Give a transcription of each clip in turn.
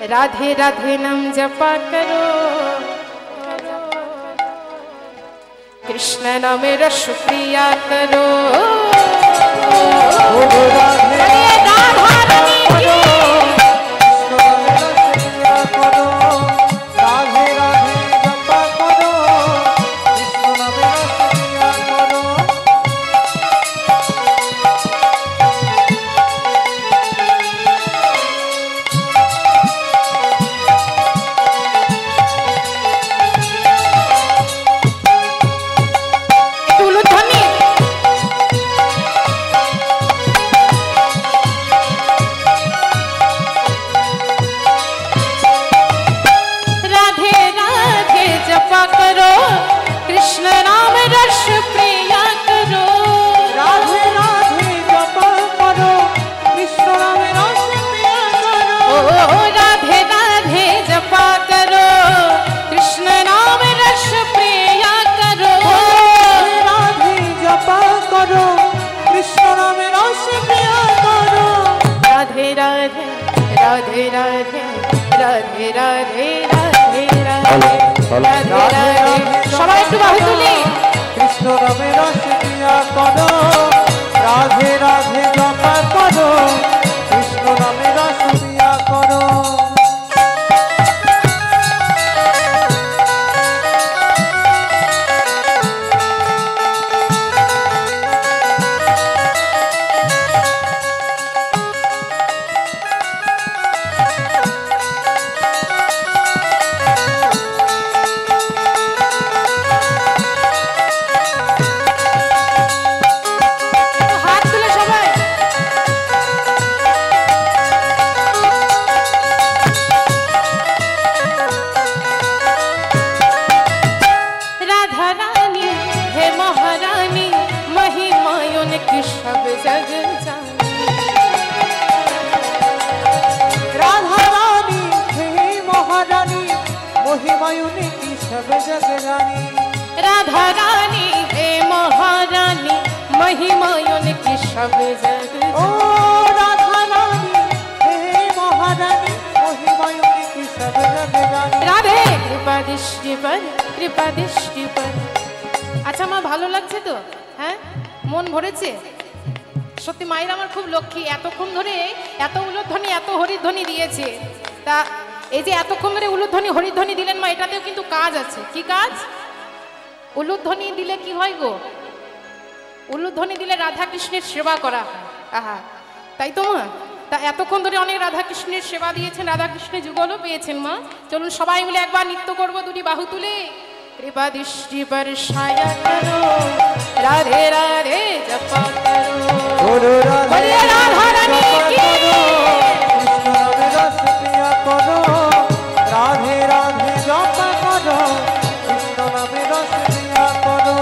राधे राधे नाम जपा करो, कृष्ण नाम रस प्रिया करो। राधे राधे राधे राधे राधे राधे राधे সবাই একটু বাহু তুলি। কৃষ্ণ নামে রস দিয়া করো, রাধে রাধে জপা করো, কৃষ্ণ নামে রস দিয়া করো। राधा रानी हे महारानी महिमायुन की सब जग ओ राधा रानी हे महारानी महिमायुन की सब जग जानी। राधे कृपा दृष्टि पर, कृपा दृष्टि पर। আচ্ছা মা ভালো লাগছে তো? হ্যাঁ মন ভরেছে? সত্যি মায়ের আমার খুব লক্ষ্মী, এতক্ষণ ধরে এত উলুধ্বনি এত হরিধ্বনি দিয়েছে। তা এই যে এতক্ষণ ধরে উলুধ্বনি হরিধ্বনি দিলেন মা, এটাতেও কিন্তু কাজ আছে। কি কাজ? উলুধ্বনি দিলে কি হয় গো? উলুধ্বনি দিলে রাধা কৃষ্ণের সেবা করা হয়। আহা, তাই তো মা? তা এতক্ষণ ধরে অনেক রাধা কৃষ্ণের সেবা দিয়েছেন, রাধা কৃষ্ণের যুগলও পেয়েছেন মা। চলুন সবাই মিলে একবার নৃত্য করবো, দুটি বাহু তুলে। कृपा दृष्टि पर छाया करो, राधे राधे जपा करो, बोलिए राधा रानी की। कृष्ण नाम रस पिया करो, राधे राधे जपा करो, कृष्ण नाम रस पिया करो।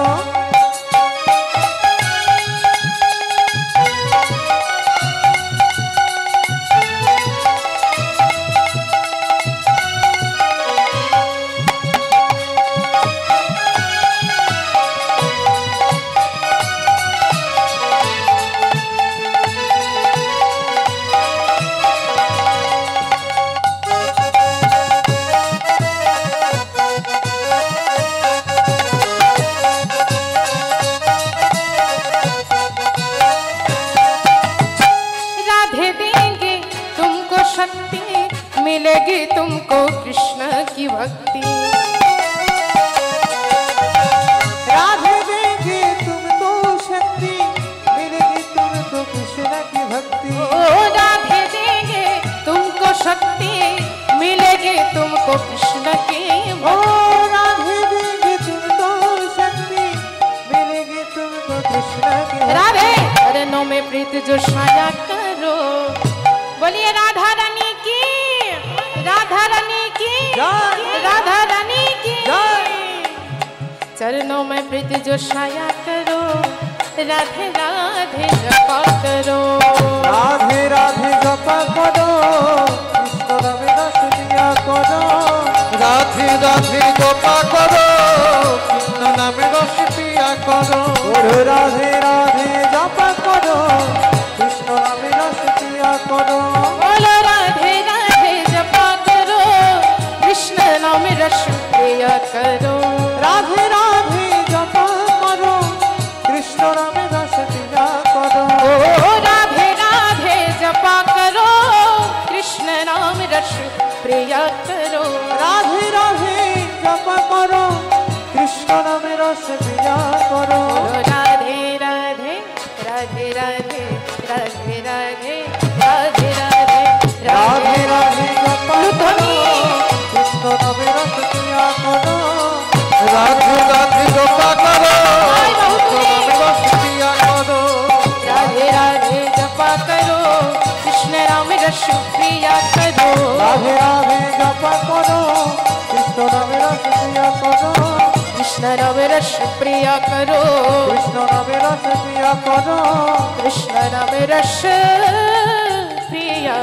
मिलेगी तुमको कृष्ण की भक्ति, राधे देंगे तुमको शक्ति, मिलेगी तुमको कृष्ण की भक्ति। ओ राधे देंगे तुमको शक्ति, मिलेगी तुमको कृष्ण की ओ राधे देंगे तुमको शक्ति, मिलेगी तुमको कृष्ण की भक्ति। राधे चरणों में प्रीत जो छाया करो, बोलिए राधा रानी की, राधा रानी की, राधा रानी की। चरणों में प्रीति जो छाया करो, राधे राधे जपा करो, राधे राधे जपा करो, कृष्ण नाम रस पिया करो, राधे राधे जपा करो, कृष्ण नाम रस पिया करो, राधे राधे जपा करो, कृष्ण नाम रस पिया करो। बोलो राधे राधे जपा करो। करो রাধে রাধে জপ করো কৃষ্ণ নামে রস পিয়া করো ओ राधे राधे जपा करो कृष्ण नाम रस प्रिया करो রাধে রাধে জপ করো কৃষ্ণ নামে রস পিয়া করো ओ राधे राधे राधे राधे राधे राधे राधे राधे রাধে রাধে জপ করো লুধনি। কৃষ্ণ নামে রস পিয়া করো রাধে রাধে জপ করো আয় বাহুবলী। কৃষ্ণ নামে রস পিয়া করো राधे राधे जपा करो कृष्ण नाम रस प्रिया करो রাধে রাধে জপ করো কৃষ্ণ নামে রস পিয়া করো कृष्ण नाम रस प्रिया करो কৃষ্ণ নামে রস পিয়া করো कृष्ण नाम रस प्रिया